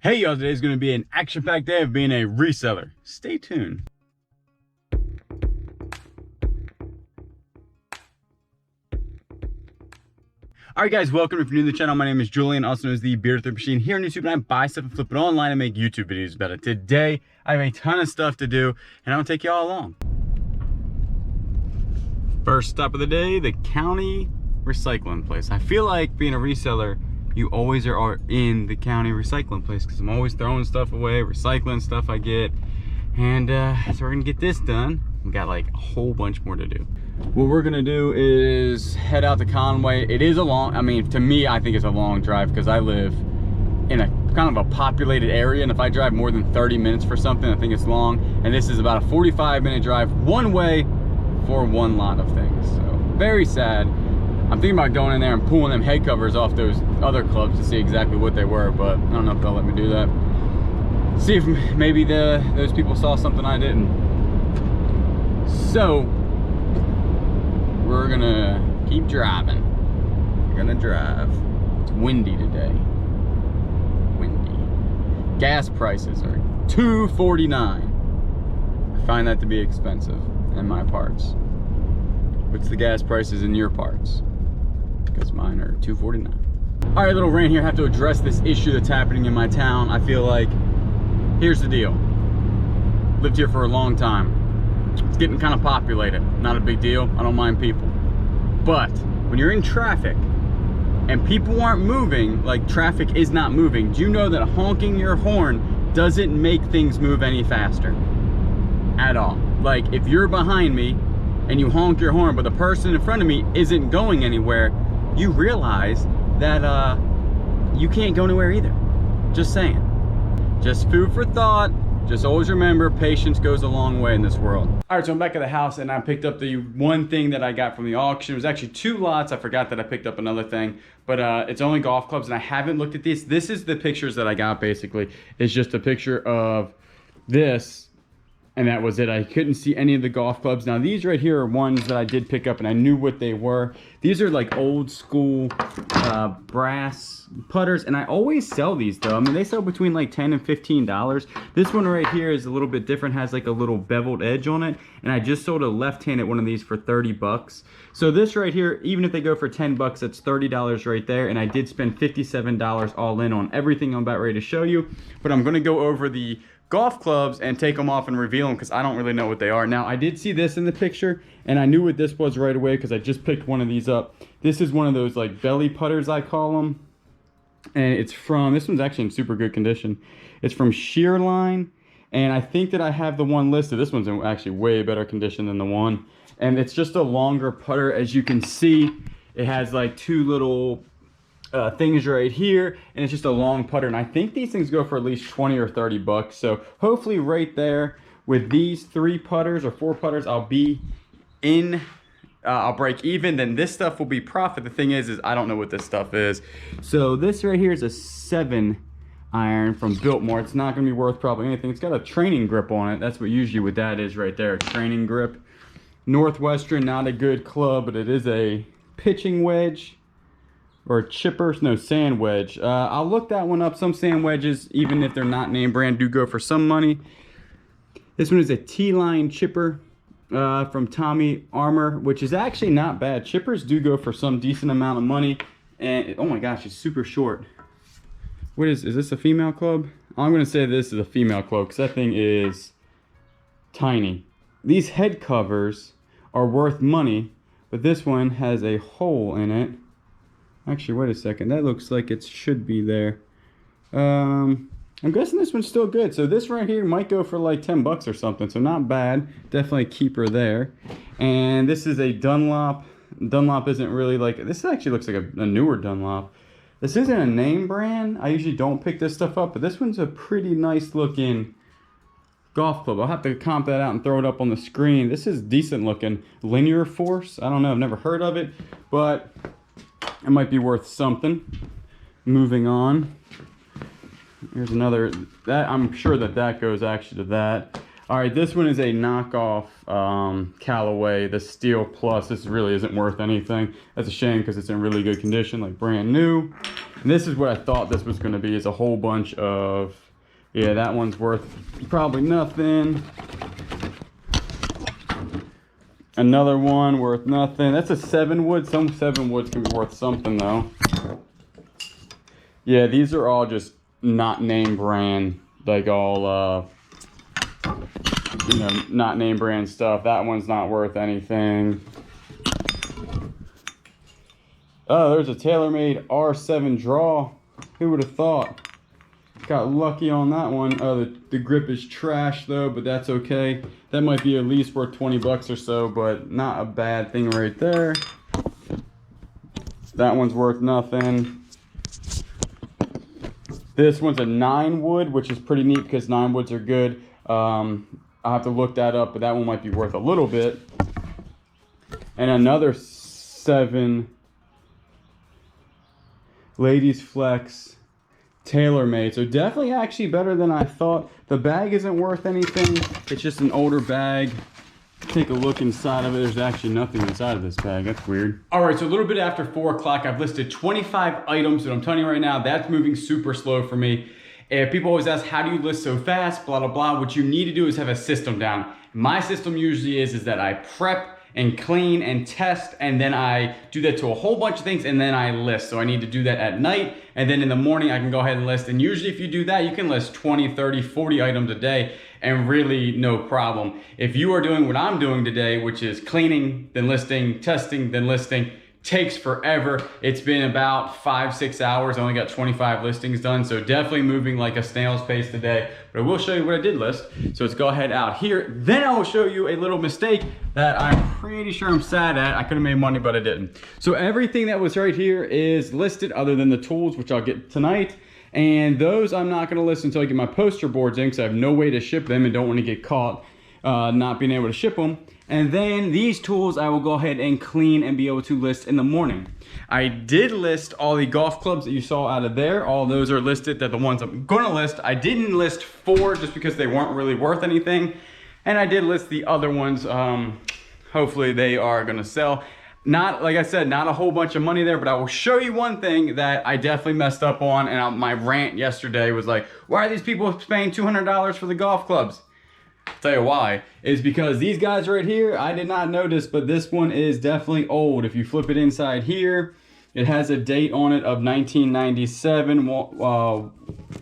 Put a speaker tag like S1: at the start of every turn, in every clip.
S1: Hey y'all, today's gonna be an action-packed day of being a reseller. Stay tuned. Alright guys, welcome. If you're new to the channel, my name is Julian, also known as the Beard Thrift Machine. Here on YouTube, and I buy stuff and flip it online and make YouTube videos about it. Today, I have a ton of stuff to do, and I'm gonna take you all along. First stop of the day, the county recycling place. I feel like being a reseller, you always are in the county recycling place because I'm always throwing stuff away, recycling stuff I get. And so we're gonna get this done. We got like a whole bunch more to do. What we're gonna do is head out to Conway. It is a long, I mean, to me, I think it's a long drive because I live in a kind of a populated area. And if I drive more than 30 minutes for something, I think it's long. And this is about a 45-minute drive one way for one lot of things. So very sad. I'm thinking about going in there and pulling them head covers off those other clubs to see exactly what they were, but I don't know if they'll let me do that. See if maybe those people saw something I didn't. So, we're gonna keep driving. We're gonna drive. It's windy today. Windy. Gas prices are $2.49. I find that to be expensive in my parts. What's the gas prices in your parts? Because mine are $2.49. All right, little rant here. I have to address this issue that's happening in my town. I feel like, here's the deal. Lived here for a long time. It's getting kind of populated. Not a big deal. I don't mind people. But when you're in traffic and people aren't moving, like traffic is not moving, do you know that honking your horn doesn't make things move any faster? At all. Like if you're behind me and you honk your horn, but the person in front of me isn't going anywhere, you realize that you can't go anywhere either. Just saying. Just food for thought. Just always remember, patience goes a long way in this world. All right, so I'm back at the house and I picked up the one thing that I got from the auction. It was actually 2 lots. I forgot that I picked up another thing, but it's only golf clubs and I haven't looked at these. This is the pictures that I got basically. It's just a picture of this. And that was it. I couldn't see any of the golf clubs. Now these right here are ones that I did pick up and I knew what they were. These are like old school brass putters, and I always sell these though. I mean, they sell between like $10 and $15. This one right here is a little bit different, has like a little beveled edge on it. And I just sold a left-handed one of these for 30 bucks. So this right here, even if they go for 10 bucks, that's $30 right there. And I did spend $57 all in on everything I'm about ready to show you. But I'm gonna go over the golf clubs and take them off and reveal them because I don't really know what they are. Now I did see this in the picture and I knew what this was right away because I just picked one of these up. This is one of those like belly putters, I call them, and it's from, this one's actually in super good condition. It's from Shearline, and I think that I have the one listed. This one's in actually way better condition than the one, and it's just a longer putter. As you can see, it has like 2 little things right here, and it's just a long putter, and I think these things go for at least 20 or 30 bucks. So hopefully right there with these 3 putters or 4 putters, I'll be in, I'll break even. Then this stuff will be profit. The thing is I don't know what this stuff is. So this right here is a 7 iron from Biltmore. It's not gonna be worth probably anything. It's got a training grip on it. That's what usually what that is right there, a training grip. Northwestern, not a good club, but it is a pitching wedge. Or chipper, no, sand wedge. I'll look that one up. Some sand wedges, even if they're not name brand, do go for some money. This one is a T-line chipper from Tommy Armour, which is actually not bad. Chippers do go for some decent amount of money. And oh my gosh, it's super short. What is this a female club? I'm gonna say this is a female club because that thing is tiny. These head covers are worth money, but this one has a hole in it. Actually, wait a second. That looks like it should be there. I'm guessing this one's still good. So this right here might go for like 10 bucks or something. So not bad. Definitely a keeper there. And this is a Dunlop. Dunlop isn't really like, this actually looks like a newer Dunlop. This isn't a name brand. I usually don't pick this stuff up, but this one's a pretty nice looking golf club. I'll have to comp that out and throw it up on the screen. This is decent looking. Linear Force. I don't know. I've never heard of it, but it might be worth something. Moving on. Here's another, that I'm sure that goes actually to that. All right, this one is a knockoff Callaway, the Steel Plus. This really isn't worth anything. That's a shame because it's in really good condition, like brand new. And this is what I thought this was gonna be, is a whole bunch of, yeah, that one's worth probably nothing. Another one worth nothing. That's a 7 wood. Some 7 woods can be worth something though. Yeah, these are all just not name brand, like all, you know, not name brand stuff. That one's not worth anything. Oh, there's a TaylorMade R7 draw. Who would have thought? Got lucky on that one. Oh, the grip is trash though, but that's okay. That might be at least worth 20 bucks or so, but not a bad thing right there. That one's worth nothing. This one's a 9 wood, which is pretty neat because 9 woods are good. I'll have to look that up, but that one might be worth a little bit. And another 7 Ladies Flex TaylorMade. So definitely actually better than I thought. The bag isn't worth anything. It's just an older bag. Take a look inside of it. There's actually nothing inside of this bag. That's weird. All right, so a little bit after 4 o'clock, I've listed 25 items, and I'm telling you right now, that's moving super slow for me. And people always ask, how do you list so fast, blah, blah, blah. What you need to do is have a system down. My system usually is that I prep and clean and test, and then I do that to a whole bunch of things, and then I list. So I need to do that at night, and then in the morning I can go ahead and list. And usually if you do that, you can list 20, 30, 40 items a day and really no problem. If you are doing what I'm doing today, which is cleaning, then listing, testing, then listing, takes forever. It's been about 5-6 hours. I only got 25 listings done, so definitely moving like a snail's pace today. But I will show you what I did list. So let's go ahead out here. Then I will show you a little mistake that I'm pretty sure I'm sad at. I could have made money, but I didn't. So everything that was right here is listed other than the tools, which I'll get tonight. And those I'm not gonna list until I get my poster boards in, because I have no way to ship them and don't want to get caught not being able to ship them. And then these tools I will go ahead and clean and be able to list in the morning. I did list all the golf clubs that you saw out of there. All those are listed. They're the ones I'm gonna list. I didn't list 4 just because they weren't really worth anything. And I did list the other ones. Hopefully they are gonna sell. Not, like I said, not a whole bunch of money there, but I will show you one thing that I definitely messed up on. And my rant yesterday was like, why are these people paying $200 for the golf clubs? I'll tell you why. Is because these guys right here, I did not notice, but this one is definitely old. If you flip it inside here, it has a date on it of 1997,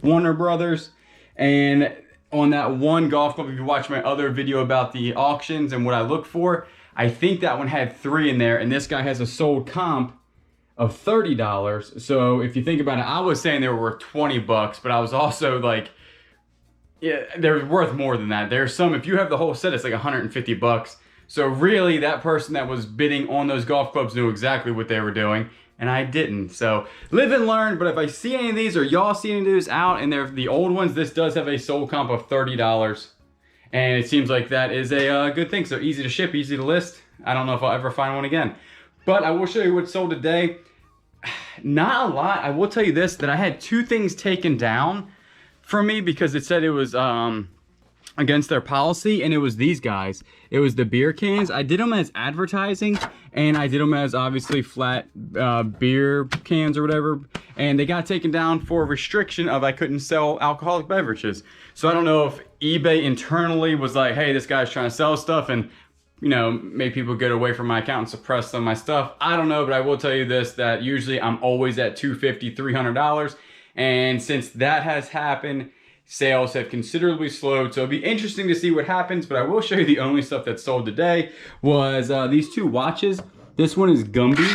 S1: Warner Brothers. And on that one golf club, if you watch my other video about the auctions and what I look for, I think that one had 3 in there, and this guy has a sold comp of $30. So if you think about it, I was saying they were worth 20 bucks, but I was also like, yeah, they're worth more than that. There's some, if you have the whole set, it's like 150 bucks. So really, that person that was bidding on those golf clubs knew exactly what they were doing, and I didn't. So live and learn, but if I see any of these or y'all see any of these out and they're the old ones, this does have a sold comp of $30. And it seems like that is a good thing. So easy to ship, easy to list. I don't know if I'll ever find one again. But I will show you what's sold today. Not a lot. I will tell you this, that I had 2 things taken down from me because it said it was against their policy, and it was these guys. It was the beer cans. I did them as advertising, and I did them as obviously flat beer cans or whatever, and they got taken down for a restriction of I couldn't sell alcoholic beverages. So I don't know if eBay internally was like, hey, this guy's trying to sell stuff, and you know, made people get away from my account and suppress some of my stuff. I don't know, but I will tell you this, that usually I'm always at $250, $300. And since that has happened, sales have considerably slowed. So it'll be interesting to see what happens, but I will show you the only stuff that sold today was these 2 watches. This one is Gumby.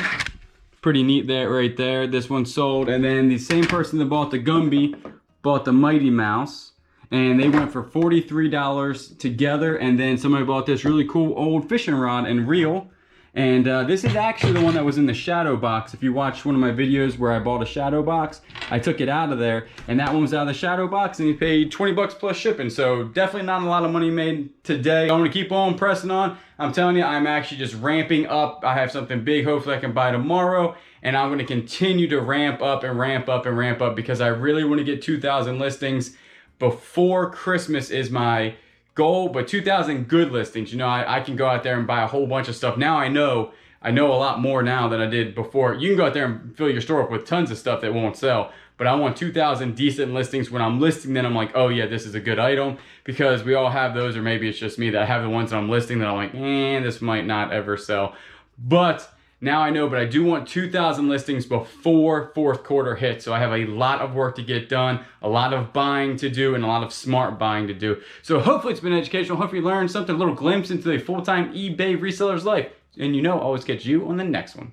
S1: Pretty neat there, right there. This one sold. And then the same person that bought the Gumby bought the Mighty Mouse. And they went for $43 together. And then somebody bought this really cool old fishing rod and reel. And this is actually the one that was in the shadow box. If you watched one of my videos where I bought a shadow box, I took it out of there, and that one was out of the shadow box, and he paid 20 bucks plus shipping. So definitely not a lot of money made today. I'm gonna keep on pressing on. I'm telling you, I'm actually just ramping up. I have something big, hopefully I can buy tomorrow, and I'm gonna continue to ramp up and ramp up and ramp up because I really wanna get 2,000 listings before Christmas is my goal, but 2,000 good listings. You know, I can go out there and buy a whole bunch of stuff. Now I know I know a lot more now than I did before. You can go out there and fill your store up with tons of stuff that won't sell, but I want 2,000 decent listings. When I'm listing, then I'm like, oh yeah, this is a good item, because we all have those, or maybe it's just me that I have the ones that I'm listing that I'm like, this might not ever sell. But now I know, but I do want 2,000 listings before fourth quarter hits. So I have a lot of work to get done, a lot of buying to do, and a lot of smart buying to do. So hopefully it's been educational. Hopefully you learned something, a little glimpse into a full-time eBay reseller's life. And you know, I'll always catch you on the next one.